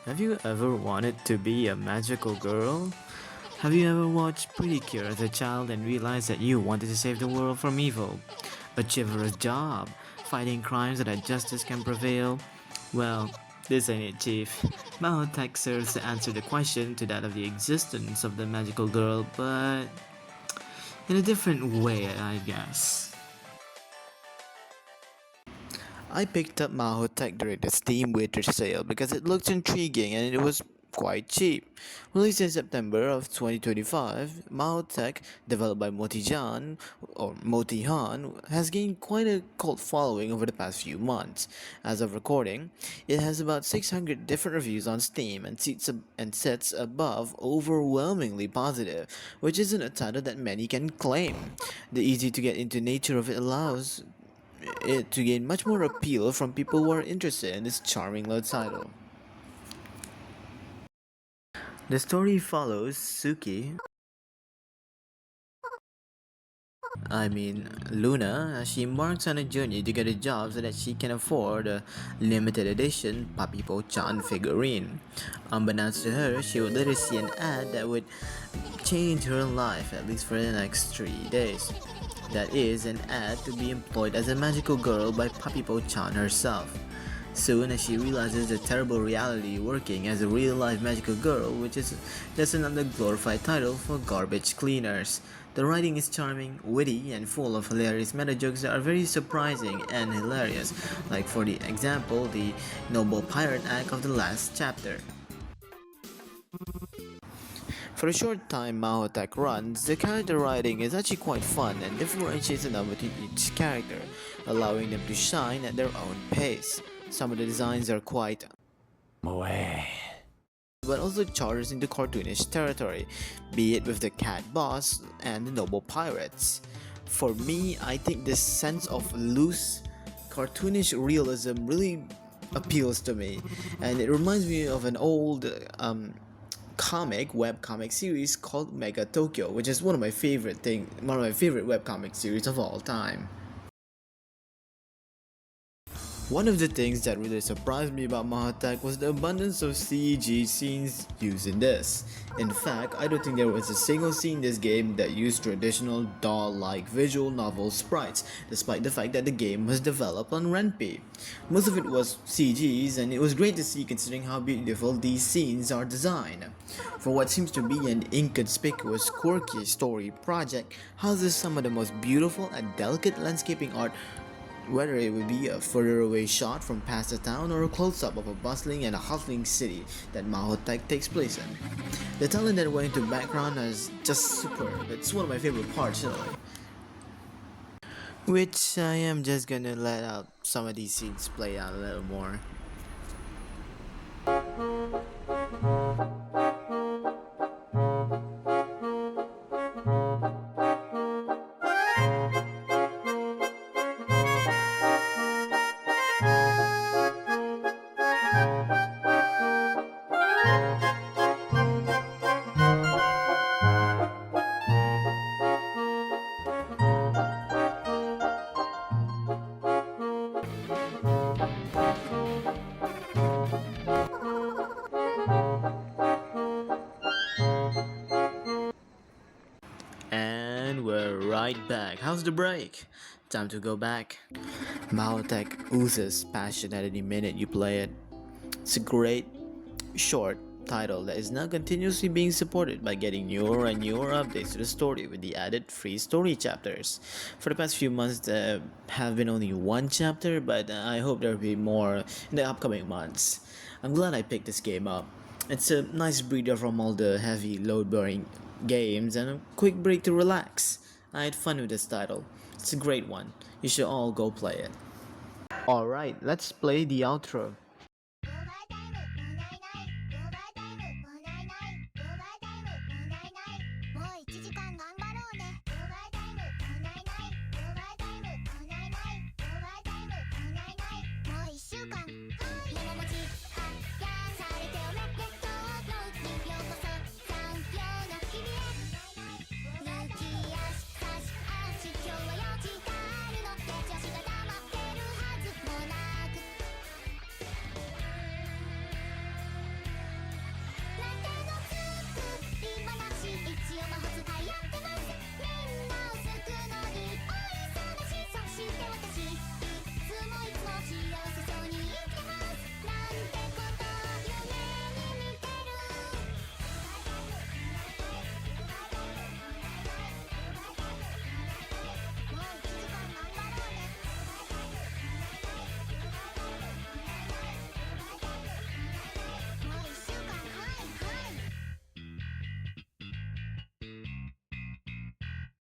Have you ever wanted to be a magical girl? Have you ever watched Pretty Cure as a child and realized that you wanted to save the world from evil? A chivalrous job, fighting crimes so that justice can prevail? Well, this ain't it, Chief. MAHOUTEQ serves to answer the question to that of the existence of the magical girl, but in a different way, I guess. I picked up MAHOUTEQ during the Steam Winter Sale because it looked intriguing and it was quite cheap. Released in September of 2025, MAHOUTEQ, developed by Motijan or Motijan, has gained quite a cult following over the past few months. As of recording, it has about 600 different reviews on Steam and sits above overwhelmingly positive, which isn't a title that many can claim. The easy to get into nature of it allows it to gain much more appeal from people who are interested in this charming little title. The story follows Suki, Luna, as she embarks on a journey to get a job so that she can afford a limited edition Papi Chan figurine. Unbeknownst to her, she would later see an ad that would change her life, at least for the next 3 days. That is, an ad to be employed as a magical girl by Papi Chan herself. Soon, as she realizes the terrible reality working as a real-life magical girl, which is just another glorified title for garbage cleaners. The writing is charming, witty, and full of hilarious meta jokes that are very surprising and hilarious, like for the example, the noble pirate act of the last chapter. For the short time MAHOUTEQ runs, the character writing is actually quite fun and differentiates enough between each character, allowing them to shine at their own pace. Some of the designs are quite moe, but also charters into cartoonish territory, be it with the cat boss and the noble pirates. For me, I think this sense of loose, cartoonish realism really appeals to me, and it reminds me of an old web comic series called Mega Tokyo, which is one of my favorite web comic series of all time. One of the things that really surprised me about MAHOUTEQ was the abundance of CG scenes used in this. In fact, I don't think there was a single scene in this game that used traditional doll-like visual novel sprites, despite the fact that the game was developed on Ren'Py. Most of it was CGs, and it was great to see considering how beautiful these scenes are designed. For what seems to be an inconspicuous, quirky story project, houses some of the most beautiful and delicate landscaping art, whether it would be a further away shot from past the town or a close-up of a bustling and a hustling city that MAHOUTEQ takes place in. The talent that went into background is just superb. It's one of my favorite parts, really. Which I am just gonna let out some of these scenes play out a little more. And we're right back. How's the break? Time to go back. MAHOUTEQ oozes passion at any minute you play it. It's a great, short title that is now continuously being supported by getting newer and newer updates to the story with the added free story chapters. For the past few months, there have been only one chapter, but I hope there will be more in the upcoming months. I'm glad I picked this game up. It's a nice breather from all the heavy load-bearing games and a quick break to relax. I had fun with this title. It's a great one. You should all go play it. Alright, let's play the outro.